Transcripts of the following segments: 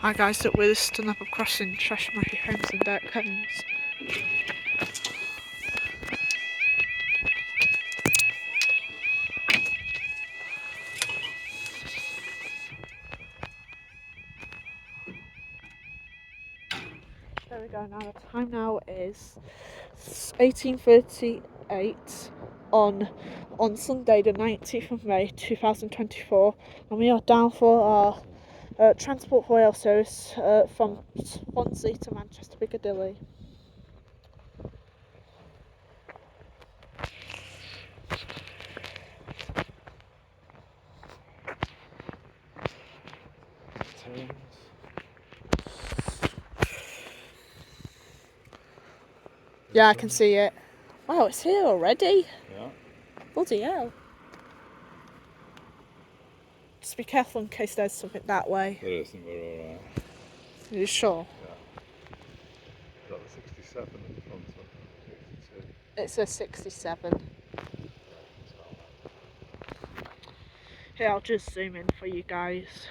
Hi guys, at Willaston up crossing Cheshire homes and Dirk homes. There we go. Now the time now is 18:38 on Sunday the 19th of May 2024, and we are down for our Transport Royal service from Swansea to Manchester Piccadilly. Yeah, I can see it. Wow, it's here already. Yeah. Bloody hell. Just be careful in case there's something that way. There isn't, we're alright. Are you sure? Yeah. Is that the 67 at the front or 62? It's a 67. Here, I'll just zoom in for you guys.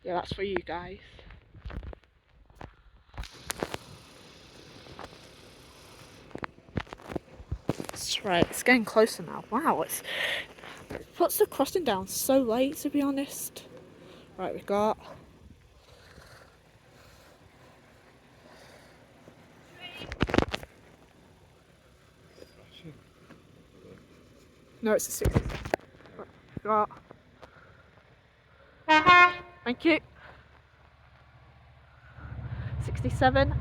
Yeah, that's for you guys. That's right, it's getting closer now. Wow, it puts the crossing down so late, to be honest. Right, we've got... No, it's a 67. Right, we've got... Thank you. 67.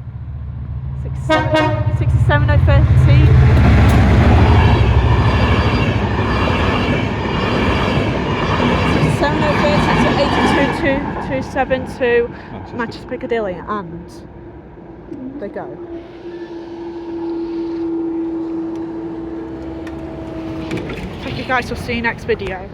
67. 67 over 13. 82 to Manchester Piccadilly, and they go. Thank you guys, we'll see you next video.